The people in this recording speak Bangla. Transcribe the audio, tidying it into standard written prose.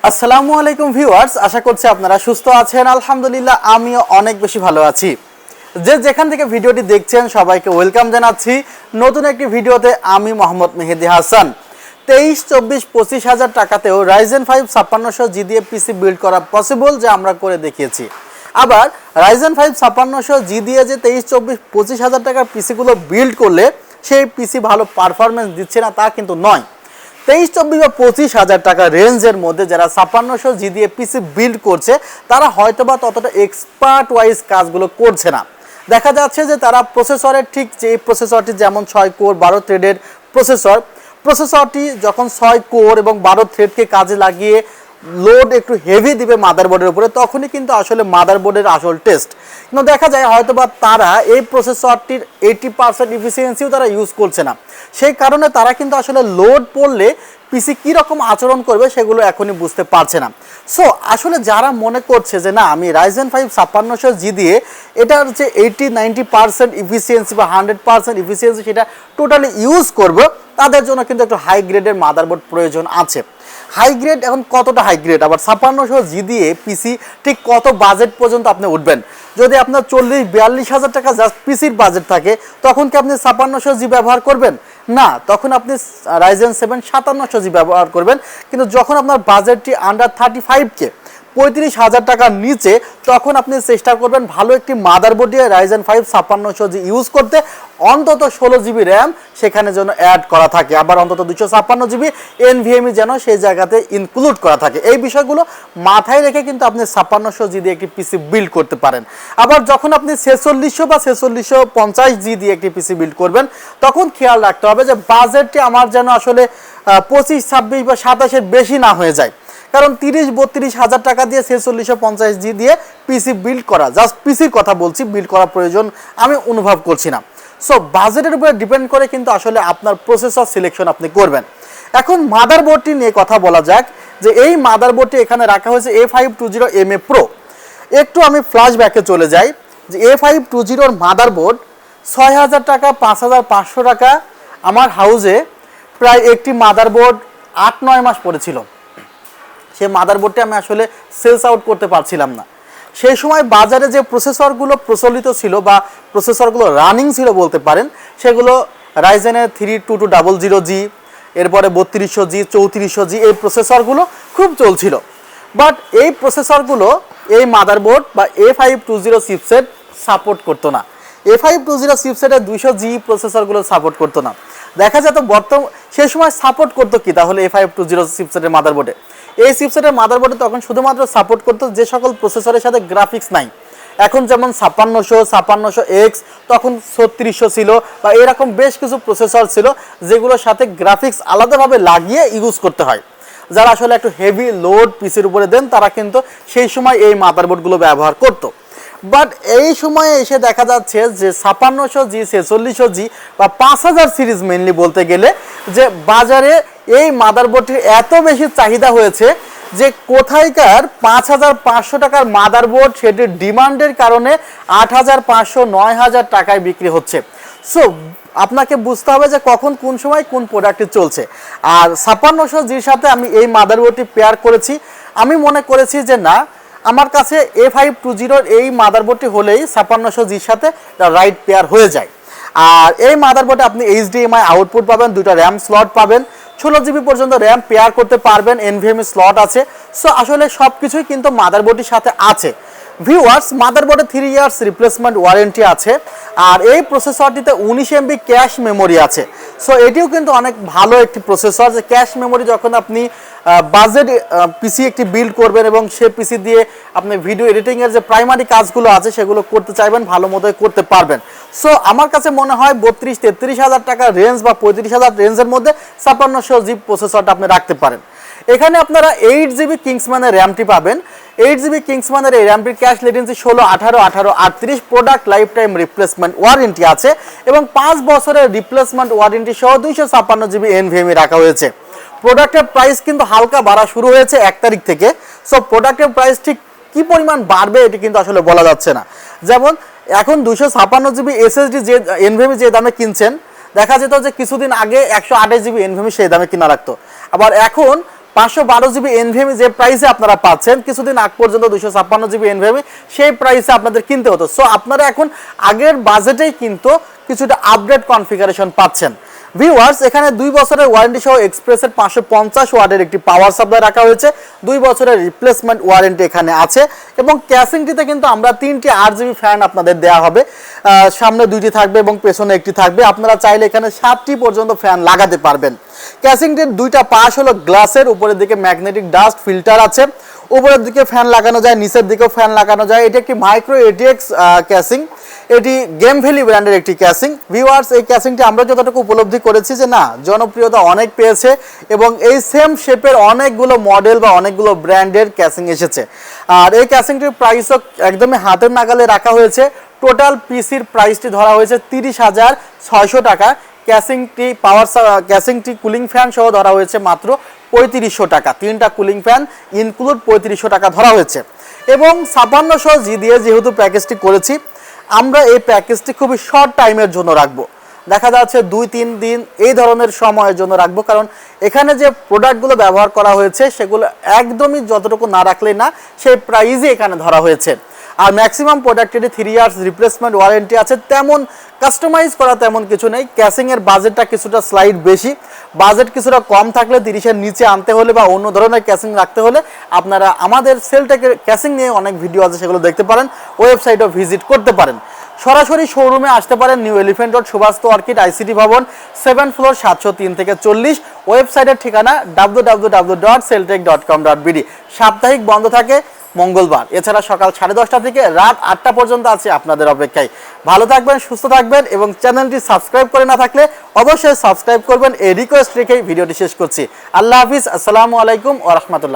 আসসালামু আলাইকুম ভিউয়ার্স, আশা করছি আপনারা সুস্থ আছেন। আলহামদুলিল্লাহ আমিও অনেক বেশি ভালো আছি। যে যেখান থেকে ভিডিওটি দেখছেন সবাইকে ওয়েলকাম জানাচ্ছি নতুন একটি ভিডিওতে। আমি মোহাম্মদ মেহেদি হাসান। 23, 24, 25 হাজার টাকাতেও রাইজেন 5 5600G দিয়ে পিসি বিল্ড করা পসিবল, যে আমরা করে দেখিয়েছি। আবার রাইজেন 5 5600G দিয়ে যে 23, 24, 25 হাজার টাকার পিসিগুলো বিল্ড করলে সেই পিসি ভালো পারফরমেন্স দিচ্ছে না তা কিন্তু নয়। 23, 24 বা 25 হাজার টাকা রেঞ্জের মধ্যে যারা 5600G দিয়ে পিসি বিল্ড করছে তারা হয়তোবা ততটা এক্সপার্ট ওয়াইজ কাজগুলো করছে না। দেখা যাচ্ছে যে তারা প্রসেসরের ঠিক যে প্রসেসরটি যেমন 6 কোর 12 থ্রেডের প্রসেসরটি যখন 6 কোর এবং 12 থ্রেডকে কাজে লাগিয়ে লোড একটু হেভি দিবে মাদারবোর্ডের উপরে, তখনই কিন্তু আসলে মাদারবোর্ডের আসল টেস্ট। কিন্তু দেখা যায় হয়তোবা তারা এই প্রসেসরটির 80% ইফিসিয়েন্সিও তারা ইউজ করছে না। সেই কারণে তারা কিন্তু আসলে লোড পড়লে পিসি কীরকম আচরণ করবে সেগুলো এখনই বুঝতে পারছে না। সো আসলে যারা মনে করছে যে না আমি রাইজেন 5 5600G দিয়ে এটার যে 80-90% ইফিসিয়েন্সি বা 100% ইফিসিয়েন্সি সেটা টোটালি ইউজ করব, তাদের জন্য কিন্তু একটু হাই গ্রেডের মাদারবোর্ড প্রয়োজন আছে। হাই গ্রেড এখন কতটা হাই গ্রেড, আবার 5600G দিয়ে পিসি ঠিক কত বাজেট পর্যন্ত আপনি উঠবেন? যদি আপনার 40-42 হাজার টাকা জাস্ট পিসির বাজেট থাকে তখন কি আপনি 5600G ব্যবহার করবেন? না, তখন আপনি রাইজেন 7 5700G ব্যবহার করবেন। কিন্তু যখন আপনার বাজেটটি আন্ডার 35K 35 হাজার টাকার নিচে, তখন আপনি চেষ্টা করবেন ভালো একটি মাদারবোর্ড দিয়ে রাইজেন 5 5600G ইউজ করতে। অন্তত 16GB র্যাম সেখানে যেন অ্যাড করা থাকে, আবার অন্তত 256GB NVMe যেন সেই জায়গাতে ইনক্লুড করা থাকে। এই বিষয়গুলো মাথায় রেখে কিন্তু আপনি 5600G দিয়ে একটি পিসি বিল্ড করতে পারেন। আবার যখন আপনি 4600 বা 4650G দিয়ে একটি পিসি বিল্ড করবেন তখন খেয়াল রাখতে হবে যে বাজেটটি আমার যেন আসলে 25, 26 বা 27-এর বেশি না হয়ে যায়। কারণ 30-32 হাজার টাকা দিয়ে 4650G দিয়ে পিসি বিল্ড করা, জাস্ট পিসির কথা বলছি, বিল্ড করা প্রয়োজন আমি অনুভব করছি না। সো বাজেটের উপরে ডিপেন্ড করে কিন্তু আসলে আপনার প্রসেসর সিলেকশন আপনি করবেন। এখন মাদারবোর্ডটি নিয়ে কথা বলা যাক, যে এই মাদারবোর্ডটি এখানে রাখা হয়েছে A520MA Pro। একটু আমি ফ্ল্যাশব্যাকে চলে যাই যে A520 মাদারবোর্ড 6000 টাকা 5500 টাকা আমার হাউসে প্রায় একটি মাদারবোর্ড 8-9 মাস পড়েছিল। সেই মাদারবোর্ডটি আমি আসলে সেলস আউট করতে পারছিলাম না। সেই সময় বাজারে যে প্রসেসরগুলো প্রচলিত ছিল বা প্রসেসরগুলো রানিং ছিল বলতে পারেন, সেগুলো রাইজেনের 3200G, এরপরে 3200G 3400G এই প্রসেসরগুলো খুব চলছিল। বাট এই প্রসেসরগুলো এই মাদারবোর্ড বা A520 চিপসেট সাপোর্ট করতো না। A520 চিপসেটের 200G প্রসেসরগুলো সাপোর্ট করতো না। দেখা যেত সেই সময় সাপোর্ট করতো কি তাহলে A520 চিপসেটের মাদারবোর্ডে? এই চিপসেটের মাদারবোর্ডে তখন শুধুমাত্র সাপোর্ট করতো যে সকল প্রসেসরের সাথে গ্রাফিক্স নাই। এখন যেমন 5600, 5600X, তখন 3600 ছিল বা এরকম বেশ কিছু প্রসেসর ছিল যেগুলোর সাথে গ্রাফিক্স আলাদাভাবে লাগিয়ে ইউজ করতে হয়। যারা আসলে একটু হেভি লোড পিসির উপরে দেন তারা কিন্তু সেই সময় এই মাদারবোর্ডগুলো ব্যবহার করতো। বাট এই সময়ে এসে দেখা যাচ্ছে যে 5600G 4600G বা 5000 সিরিজ মেনলি বলতে গেলে যে বাজারে এই মাদারবোর্ডটির এত বেশি চাহিদা হয়েছে যে কোথায়কার 5500 টাকার মাদারবোর্ড সেটির ডিমান্ডের কারণে 8500, 9000 টাকায় বিক্রি হচ্ছে। সো আপনাকে বুঝতে হবে যে কখন কোন সময় কোন প্রোডাক্টটি চলছে। আর 5600Gর সাথে আমি এই মাদারবোর্ডটি পেয়ার করেছি। আমি মনে করেছি যে না, আমার কাছে A520 এই মাদারবোর্ডটি হলেই 5600Gর সাথে রাইট পেয়ার হয়ে যায়। আর এই মাদারবোর্ডে আপনি HDMI আউটপুট পাবেন, 2টা র্যাম স্লট পাবেন, 16GB পর্যন্ত র্যাম পেয়ার করতে পারবেন, NVMe স্লট আছে। সো আসলে সব কিছুই কিন্তু মাদারবোর্ডটির সাথে আছে। ভিউয়ার্স, মাদারবোর্ডে 3 ইয়ার্স রিপ্লেসমেন্ট ওয়ারেন্টি আছে। আর এই প্রসেসরটিতে 19 MB ক্যাশ মেমোরি আছে। সো এটিও কিন্তু অনেক ভালো একটি প্রসেসর, যে ক্যাশ মেমোরি যখন আপনি বাজেট পিসি একটি বিল্ড করবেন এবং সে পিসি দিয়ে আপনি ভিডিও এডিটিংয়ের যে প্রাইমারি কাজগুলো আছে সেগুলো করতে চাইবেন, ভালো মতোই করতে পারবেন। সো আমার কাছে মনে হয় 32-33 হাজার টাকার রেঞ্জ বা 35 হাজার রেঞ্জের মধ্যে 5600G প্রসেসরটা আপনি রাখতে পারেন। এখানে আপনারা 8GB কিংসম্যানের র্যামটি পাবেন। 8GB কিংসম্যানের এই র্যামটির cache latency 16, 18, 18, 38, product life time replacement warranty আছে এবং 5 বছরের রিপ্লেসমেন্ট ওয়ারেন্টি সহ 256GB NVMe রাখা হয়েছে। প্রোডাক্টের প্রাইস কিন্তু হালকা বাড়া শুরু হয়েছে 1 তারিখ থেকে। সো প্রোডাক্টের প্রাইস ঠিক কি পরিমাণ বাড়বে এটি কিন্তু আসলে বলা যাচ্ছে না। যেমন এখন 256GB SSD যে NVMe যে দামে কিনছেন, দেখা যেত যে কিছুদিন আগে 128GB NVMe সেই দামে কিনা রাখতো। আবার এখন 512 জিবি এনভিএমই যে প্রাইসে আপনারা পাচ্ছেন কিছুদিন আগ পর্যন্ত 256 জিবি এনভিএমই সেই প্রাইসে আপনাদের কিনতে হতো। সো আপনারা এখন আগের বাজেটেই কিন্তু কিছুটা আপডেট কনফিগারেশন পাচ্ছেন। ভিউয়ার্স, এখানে 2 বছরের ওয়ারেন্টি সহ এক্সপ্রেসের 550 ওয়াটের একটি পাওয়ার সাপ্লাই রাখা হয়েছে, 2 বছরের রিপ্লেসমেন্ট ওয়ারেন্টি এখানে আছে এবং ক্যাসিংটিতে কিন্তু আমরা 3টি 8 জিবি ফ্যান আপনাদের দেওয়া হবে। সামনে 2টি থাকবে এবং পেছনে একটি থাকবে। আপনারা চাইলে এখানে 7টি পর্যন্ত ফ্যান লাগাতে পারবেন। ক্যাসিংটির 2টা পাশ হলো গ্লাসের, উপরের দিকে ম্যাগনেটিক ডাস্ট ফিল্টার আছে, উপরের দিকে ফ্যান লাগানো যায়, নিচের দিকেও ফ্যান লাগানো যায়। এটি একটি মাইক্রো এটিএক্স ক্যাসিং, এটি গেম ভ্যালি ব্র্যান্ডের একটি ক্যাসিং। ভিউয়ার্স, এই ক্যাসিংটি আমরা যতটুকু উপলব্ধি করেছি যে না, জনপ্রিয়তা অনেক পেয়েছে এবং এই সেম শেপের অনেকগুলো মডেল বা অনেকগুলো ব্র্যান্ডের ক্যাসিং এসেছে। আর এই ক্যাসিংটির প্রাইসও একদমই হাতের নাগালে রাখা হয়েছে। টোটাল পিসির প্রাইসটি ধরা হয়েছে 30,600 টাকা। ক্যাসিংটি কুলিং ফ্যান সহ ধরা হয়েছে মাত্র 3500 টাকা। 3টা কুলিং ফ্যান ইনক্লুড 3500 টাকা ধরা হয়েছে। এবং 5600 জি দিয়ে যেহেতু প্যাকেজটি করেছি, আমরা এই প্যাকেজটি খুবই শর্ট টাইমের জন্য রাখবো। দেখা যাচ্ছে 2-3 দিন এই ধরনের সময়ের জন্য রাখবো, কারণ এখানে যে প্রোডাক্টগুলো ব্যবহার করা হয়েছে সেগুলো একদমই যতটুকু না রাখলেই না, সেই প্রাইজই এখানে ধরা হয়েছে। আর ম্যাক্সিমাম প্রোডাক্টেরই 3 ইয়ার্স রিপ্লেসমেন্ট ওয়ারেন্টি আছে। তেমন কাস্টমাইজ করা তেমন কিছু নেই। ক্যাসিংয়ের বাজেটটা কিছুটা স্লাইড বেশি, বাজেট কিছুটা কম থাকলে 30-এর নিচে আনতে হলে বা অন্য ধরনের ক্যাসিং রাখতে হলে আপনারা আমাদের সেলটেকের ক্যাসিং নিয়ে অনেক ভিডিও আছে, সেগুলো দেখতে পারেন, ওয়েবসাইটও ভিজিট করতে পারেন। সরাসরি শোরুমে আসতে পারেন New Elephant Road, Subhash Orchid, ICT Bhaban, 7 floor, 703 থেকে 40। ওয়েবসাইটের ঠিকানা www.celltech.com.bd। সাপ্তাহিক বন্ধ থাকে মঙ্গলবার, এছাড়া সকাল 10:30 থেকে রাত 8টা পর্যন্ত আছে আপনাদের অপেক্ষায়। ভালো থাকবেন, সুস্থ থাকবেন এবং চ্যানেলটি সাবস্ক্রাইব করে না থাকলে অবশ্যই সাবস্ক্রাইব করবেন, এই রিকোয়েস্ট রেখেই ভিডিওটি শেষ করছি। আল্লাহ হাফিজ, আসসালামু আলাইকুম ওয়া রাহমাতুল্লাহ।